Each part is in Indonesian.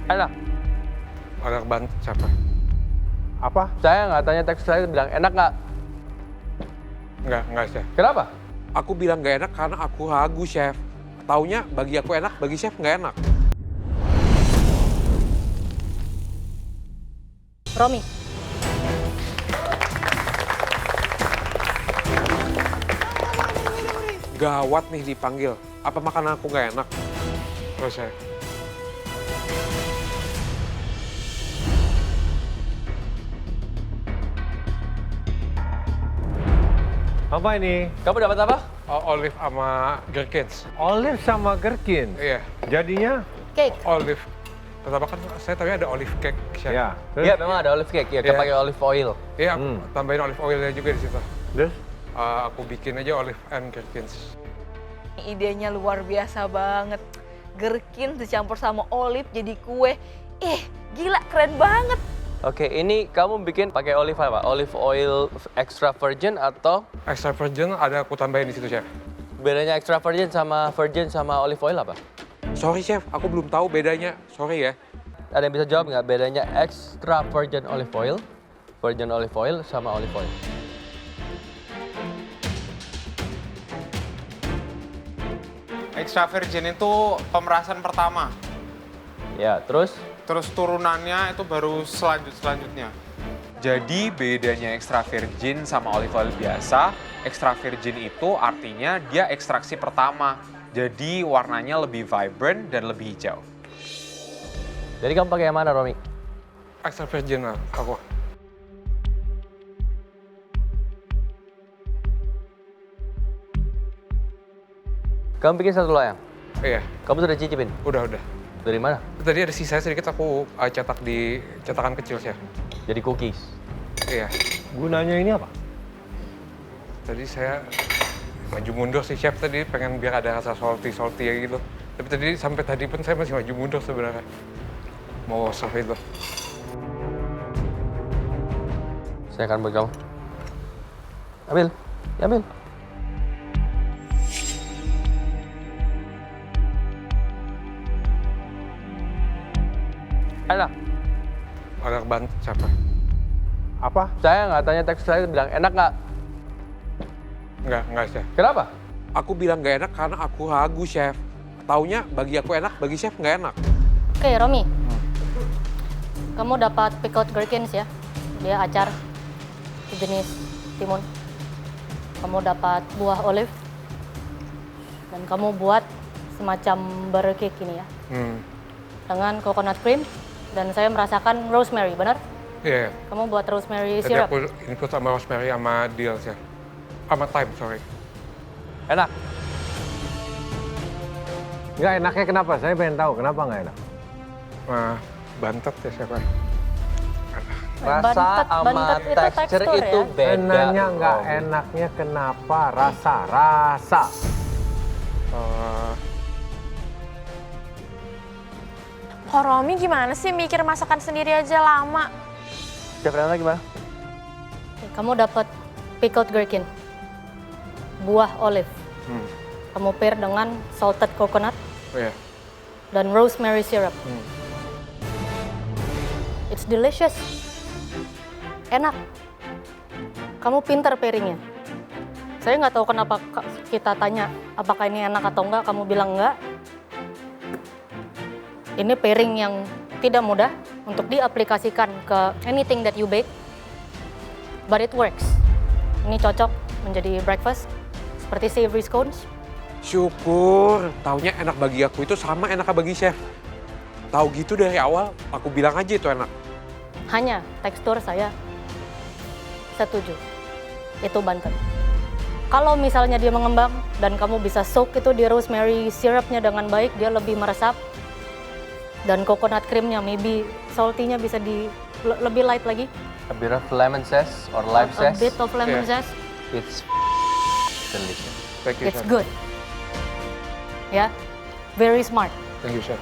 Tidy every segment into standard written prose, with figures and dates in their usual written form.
Enak. Enak banget, siapa? Apa? Saya nggak tanya teks saya bilang enak nggak? Enggak, chef. Kenapa? Aku bilang nggak enak karena aku ragu, chef. Taunya bagi aku enak, bagi chef nggak enak. Romi, Gawat nih dipanggil. Apa makanan aku nggak enak? Oh, chef. Apa ini? Kamu dapat apa? Olive sama gherkins. Olive sama gherkin. Iya, Jadinya? cake. olive. Pertama kan saya tahu ada olive cake, chef. Ya. Iya, memang ada olive cake. Ya, kita Iya. pakai olive oil. Iya, aku tambahin olive oilnya juga di situ. Terus? Aku bikin aja olive and gherkins. Idenya luar biasa banget. Gherkin dicampur sama olive jadi kue. Gila keren banget. Oke, ini kamu bikin pakai olive apa? Olive oil extra virgin atau Extra virgin ada aku tambahin di situ, chef. bedanya extra virgin sama olive oil apa? Sorry, chef. Aku belum tahu bedanya. Sorry ya. Ada yang bisa jawab nggak bedanya extra virgin olive oil sama olive oil? Extra virgin itu pemerasan pertama. Ya, terus? Terus turunannya itu baru selanjutnya. Jadi bedanya extra virgin sama olive oil biasa, extra virgin itu artinya dia ekstraksi pertama. Jadi warnanya lebih vibrant dan lebih hijau. Jadi kamu pakai yang mana, Romi? Extra virgin aku. Kamu bikin satu loyang? Iya, Kamu sudah cicipin? udah. Dari mana? Tadi ada sisa sedikit aku cetak di cetakan kecil, chef. Jadi cookies. Iya. Gunanya ini apa? Tadi saya maju mundur sih, chef. Tadi pengen biar ada rasa salty ya gitu. Tapi sampai tadi pun saya masih maju mundur sebenarnya. Mau serve itu. Saya akan buat kamu. Ambil. Ambil. Enak. Enak banget, siapa? Apa? Saya nggak tanya teks saya bilang enak nggak? Enggak, chef. Kenapa? Aku bilang nggak enak karena aku ragu, chef. Taunya bagi aku enak, bagi chef nggak enak. Oke, Romi. Kamu dapat pickled gherkins ya. Dia acar sejenis timun. Kamu dapat buah olive. Dan kamu buat semacam butter cake ini ya. Dengan coconut cream. Dan saya merasakan rosemary, benar? Iya. Kamu buat rosemary Tadi syrup. aku include sama rosemary sama dill, chef. Sama thyme, sorry. Enak. Nggak enaknya kenapa? Saya pengen tahu kenapa nggak enak. Bantet ya, chef. Rasa sama bantet itu tekstur tekstur itu ya? beda. Nanya nggak Romi. enaknya kenapa? Rasa. Kok Romi gimana sih mikir masakan sendiri aja lama? Chef Rana gimana? Oke, kamu dapat pickled gherkin. Buah olive. Kamu pair dengan salted coconut Oh iya. dan rosemary syrup. It's delicious. Enak. Kamu pinter pairingnya. Saya nggak tahu kenapa kita tanya apakah ini enak atau enggak, kamu bilang enggak. Ini pairing yang tidak mudah untuk diaplikasikan ke anything that you bake, but it works. Ini cocok menjadi breakfast, seperti savory scones. Syukur, taunya enak bagi aku itu sama enak bagi chef. Tahu gitu dari awal, aku bilang aja itu enak. Hanya tekstur saya setuju. Itu bantet. Kalau misalnya dia mengembang dan kamu bisa soak itu di rosemary syrupnya dengan baik, dia lebih meresap. Dan coconut creamnya, maybe salty-nya bisa lebih light lagi. A bit of lemon zest or lime A zest. bit of lemon Yeah. zest. It's delicious. Thank you, It's chef. good. Ya, very smart. Thank you, chef.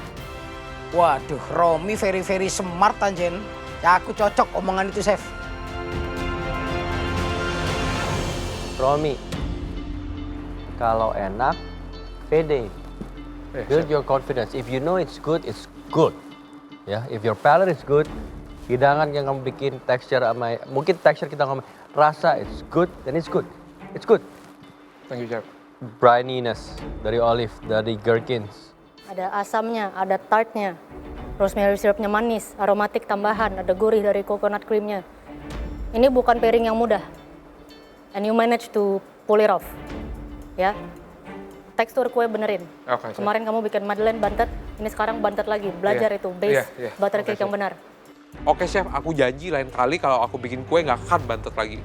Waduh, Romi very smart anjen. Ya aku cocok omongan itu, Chef. Romi, kalau enak, pede. Build your confidence. If you know it's good, it's good. Ya, if your palate is good, hidangan yang kamu bikin texture sama mungkin texture kita ngomong rasa it's good, then it's good. It's good. Thank you, Chef. Brininess dari olive, dari gherkins. Ada asamnya, ada tartnya, rosemary syrupnya manis, aromatik tambahan, ada gurih dari coconut creamnya. Ini bukan pairing yang mudah. And you manage to pull it off. Ya. Tekstur kue benerin. Oke, Chef. Kemarin kamu bikin madeleine bantet, ini sekarang bantet lagi. Belajar Iya. itu base Iya. buttercake Oke, yang Chef. benar. Oke, Chef, aku janji lain kali kalau aku bikin kue nggak akan bantet lagi.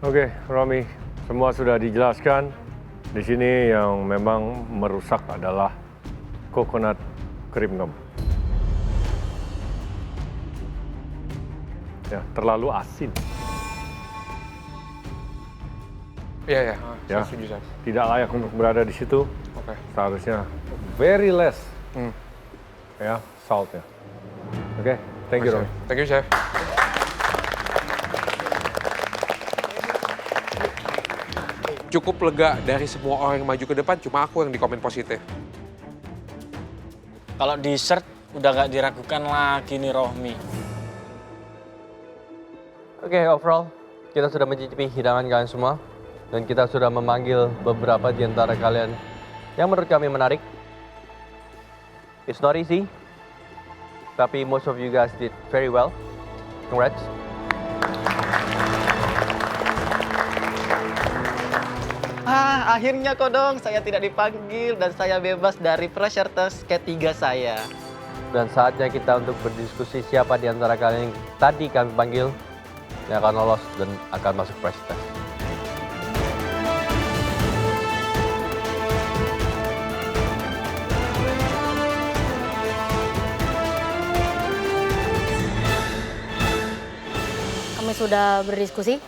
Oke, Romi, semua sudah dijelaskan. Di sini yang memang merusak adalah coconut cream kamu. Ya, terlalu asin. Iya, Ya. saya setuju, Chef. Tidak layak untuk berada di situ. Oke. Seharusnya very less Hmm. ya saltnya. Oke, thank you, Oke, Romi. Chef. Thank you, Chef. Cukup lega dari semua orang yang maju ke depan, cuma aku yang di komen positif. Kalau dessert udah gak diragukan lagi nih Rohmi. Oke, overall kita sudah mencicipi hidangan kalian semua dan kita sudah memanggil beberapa di antara kalian yang menurut kami menarik. It's not easy, tapi most of you guys did very well. Congrats. Akhirnya Kodong, saya tidak dipanggil dan saya bebas dari pressure test ketiga saya. Dan saatnya kita untuk berdiskusi siapa di antara kalian yang tadi kami panggil yang akan lolos dan akan masuk press test. Kami sudah berdiskusi.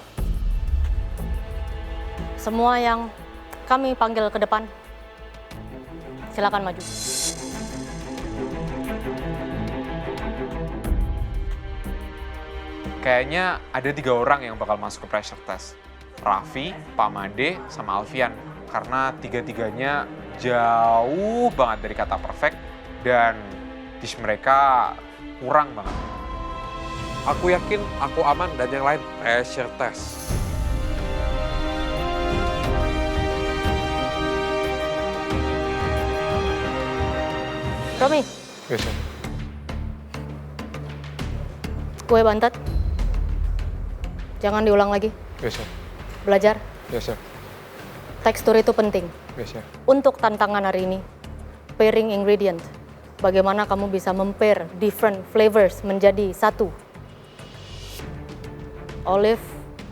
Semua yang kami panggil ke depan, silakan maju. Kayaknya ada 3 orang yang bakal masuk ke pressure test. Raffi, Pak Made, sama Alfian. Karena 3-tiganya jauh banget dari kata perfect dan dish mereka kurang banget. Aku yakin aku aman dan yang lain pressure test. Romi, Yes, Chef. kue bantet. Jangan diulang lagi. Yes, Chef. Belajar. Yes, Chef. Tekstur itu penting. Yes, Chef. Untuk tantangan hari ini, pairing ingredient. Bagaimana kamu bisa mempair different flavors menjadi satu. Olive,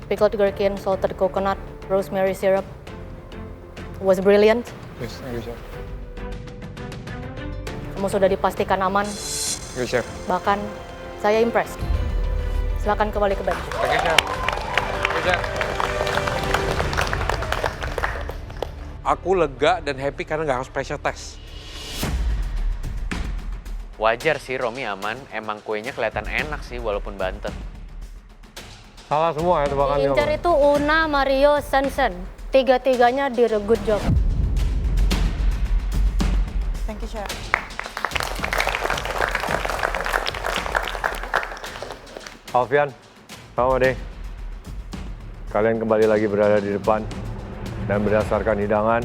pickled gherkin, salted coconut, rosemary syrup. Was brilliant. Yes, thank you, Chef. Kamu sudah dipastikan aman. Yes, Chef. Bahkan saya impressed. Silakan kembali ke bench. Thank you, Chef. Thank you, Chef. Aku lega dan happy karena nggak harus pressure test. Wajar sih Romi aman, emang kuenya kelihatan enak sih walaupun bantet. Salah semua ya tebakan Incer itu Una, Mario, Sensen. Tiga-tiganya did a good job. Thank you, Chef. Alfian, Pak Made, kalian kembali lagi berada di depan dan berdasarkan hidangan,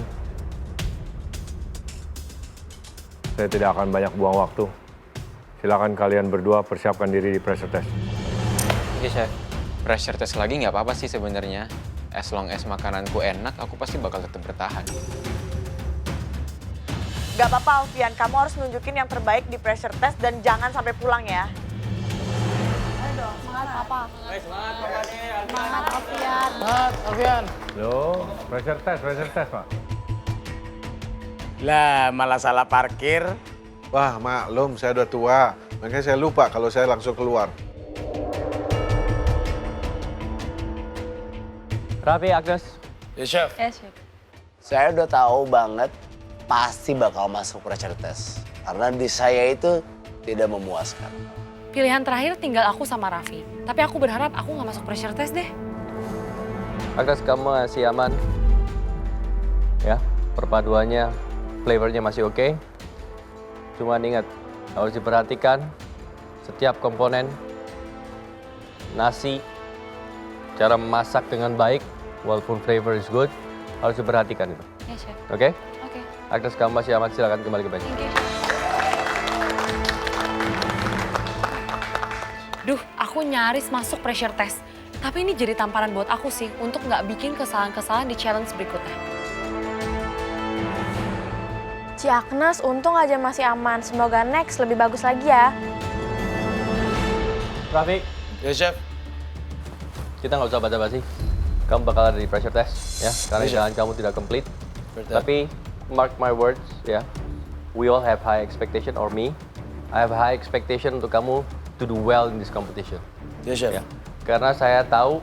saya tidak akan banyak buang waktu. Silakan kalian berdua persiapkan diri di pressure test. Oke, Chef. Pressure test lagi nggak apa-apa sih sebenarnya. As long as makananku enak, aku pasti bakal tetap bertahan. Gak apa-apa, Alfian. Kamu harus nunjukin yang terbaik di pressure test dan jangan sampai pulang ya. Ayo dong, semangat apa? Semangat, Alfian. Semangat, Alfian. Loh, pressure test, Pak. Lah, malah salah parkir. Wah, maklum saya udah tua. Makanya saya lupa kalau saya langsung keluar. Raffi, Agnes. Ya, Chef. Saya udah tahu banget pasti bakal masuk pressure test. Karena di saya itu tidak memuaskan. Pilihan terakhir tinggal aku sama Raffi. Tapi aku berharap aku nggak masuk pressure test deh. Agnes, kamu masih aman? Ya, perpaduannya, flavornya masih oke. Cuman ingat, Harus diperhatikan setiap komponen, nasi, cara memasak dengan baik, walaupun flavor is good, harus diperhatikan itu. Ya, Chef. Oke? Oke. Agnes, kamu masih aman, silakan kembali ke bench. Duh, aku nyaris masuk pressure test. Tapi ini jadi tamparan buat aku sih untuk nggak bikin kesalahan-kesalahan di challenge berikutnya. Ci Agnes, untung aja masih aman. Semoga next lebih bagus lagi ya. Raffi. Ya, Chef. Kita nggak usah basa-basi. Kamu bakal ada di pressure test, ya. Karena Chef. jalan kamu tidak complete. Betul. Tapi, mark my words, ya. We all have high expectation, or me. I have high expectation untuk kamu to do well in this competition. Ya, Chef. Ya. Karena saya tahu,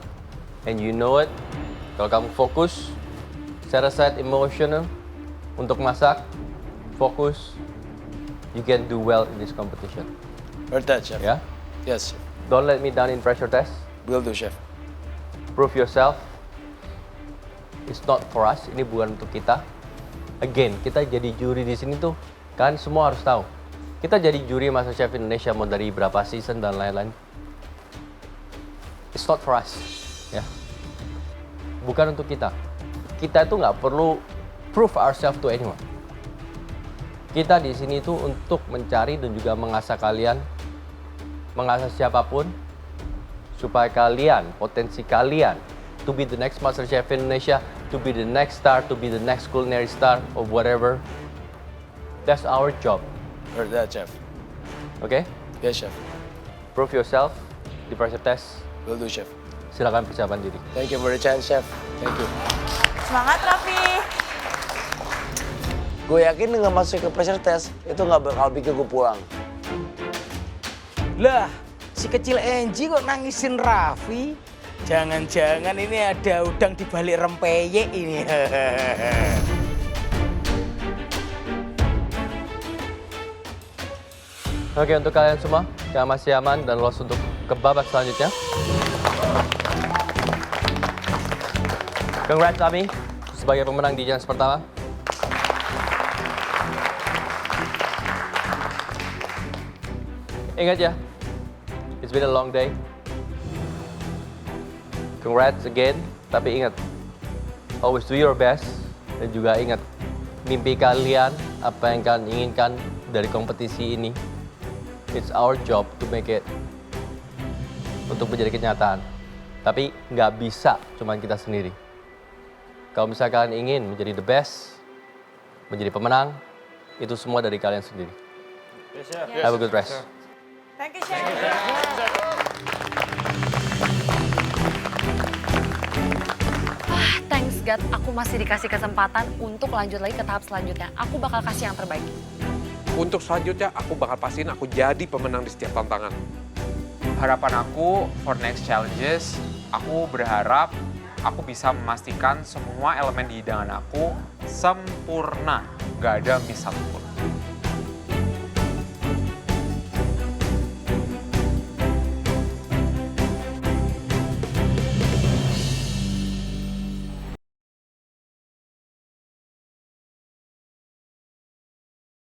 and you know it, kalau kamu fokus, set aside emotional untuk masak, fokus, you can do well in this competition. Heard that, Chef. Ya? Yes, Chef. Don't let me down in pressure test. Will do, Chef. Prove yourself. It's not for us. Ini bukan untuk kita. Again, kita jadi juri di sini tuh, kan semua harus tahu. Kita jadi juri MasterChef Indonesia mau dari berapa season dan lain-lain. It's not for us, ya. Bukan untuk kita. Kita itu nggak perlu prove ourselves to anyone. Kita di sini tuh untuk mencari dan juga mengasah kalian, mengasah siapapun, supaya kalian, potensi kalian, to be the next MasterChef Indonesia, to be the next star, to be the next culinary star, or whatever. That's our job. Heard that, Chef. Okay? Yes, Chef. Prove yourself di pressure test. Will do, Chef. Silakan persiapan diri. Thank you for the chance, Chef. Thank you. Semangat, Raffi. Gue yakin dengan masuk ke pressure test, itu nggak bakal bikin gue pulang. Lah, si kecil Enji kok nangisin Raffi? Jangan-jangan ini ada udang di balik rempeyek ini. Oke, untuk kalian semua yang masih aman dan lolos untuk ke babak selanjutnya. Congrats, Ami, sebagai pemenang di challenge pertama. Ingat ya, it's been a long day. Congrats again, tapi ingat, always do your best. Dan juga ingat, mimpi kalian, apa yang kalian inginkan dari kompetisi ini, it's our job to make it untuk menjadi kenyataan. Tapi nggak bisa cuman kita sendiri. Kalau misalnya kalian ingin menjadi the best, menjadi pemenang, itu semua dari kalian sendiri. Have a good rest. Thank you, Chef. Thanks God, aku masih dikasih kesempatan untuk lanjut lagi ke tahap selanjutnya. Aku bakal kasih yang terbaik. Untuk selanjutnya, aku bakal pastiin aku jadi pemenang di setiap tantangan. Harapan aku for next challenges, aku berharap aku bisa memastikan semua elemen di hidangan aku sempurna. Gak ada miss satupun.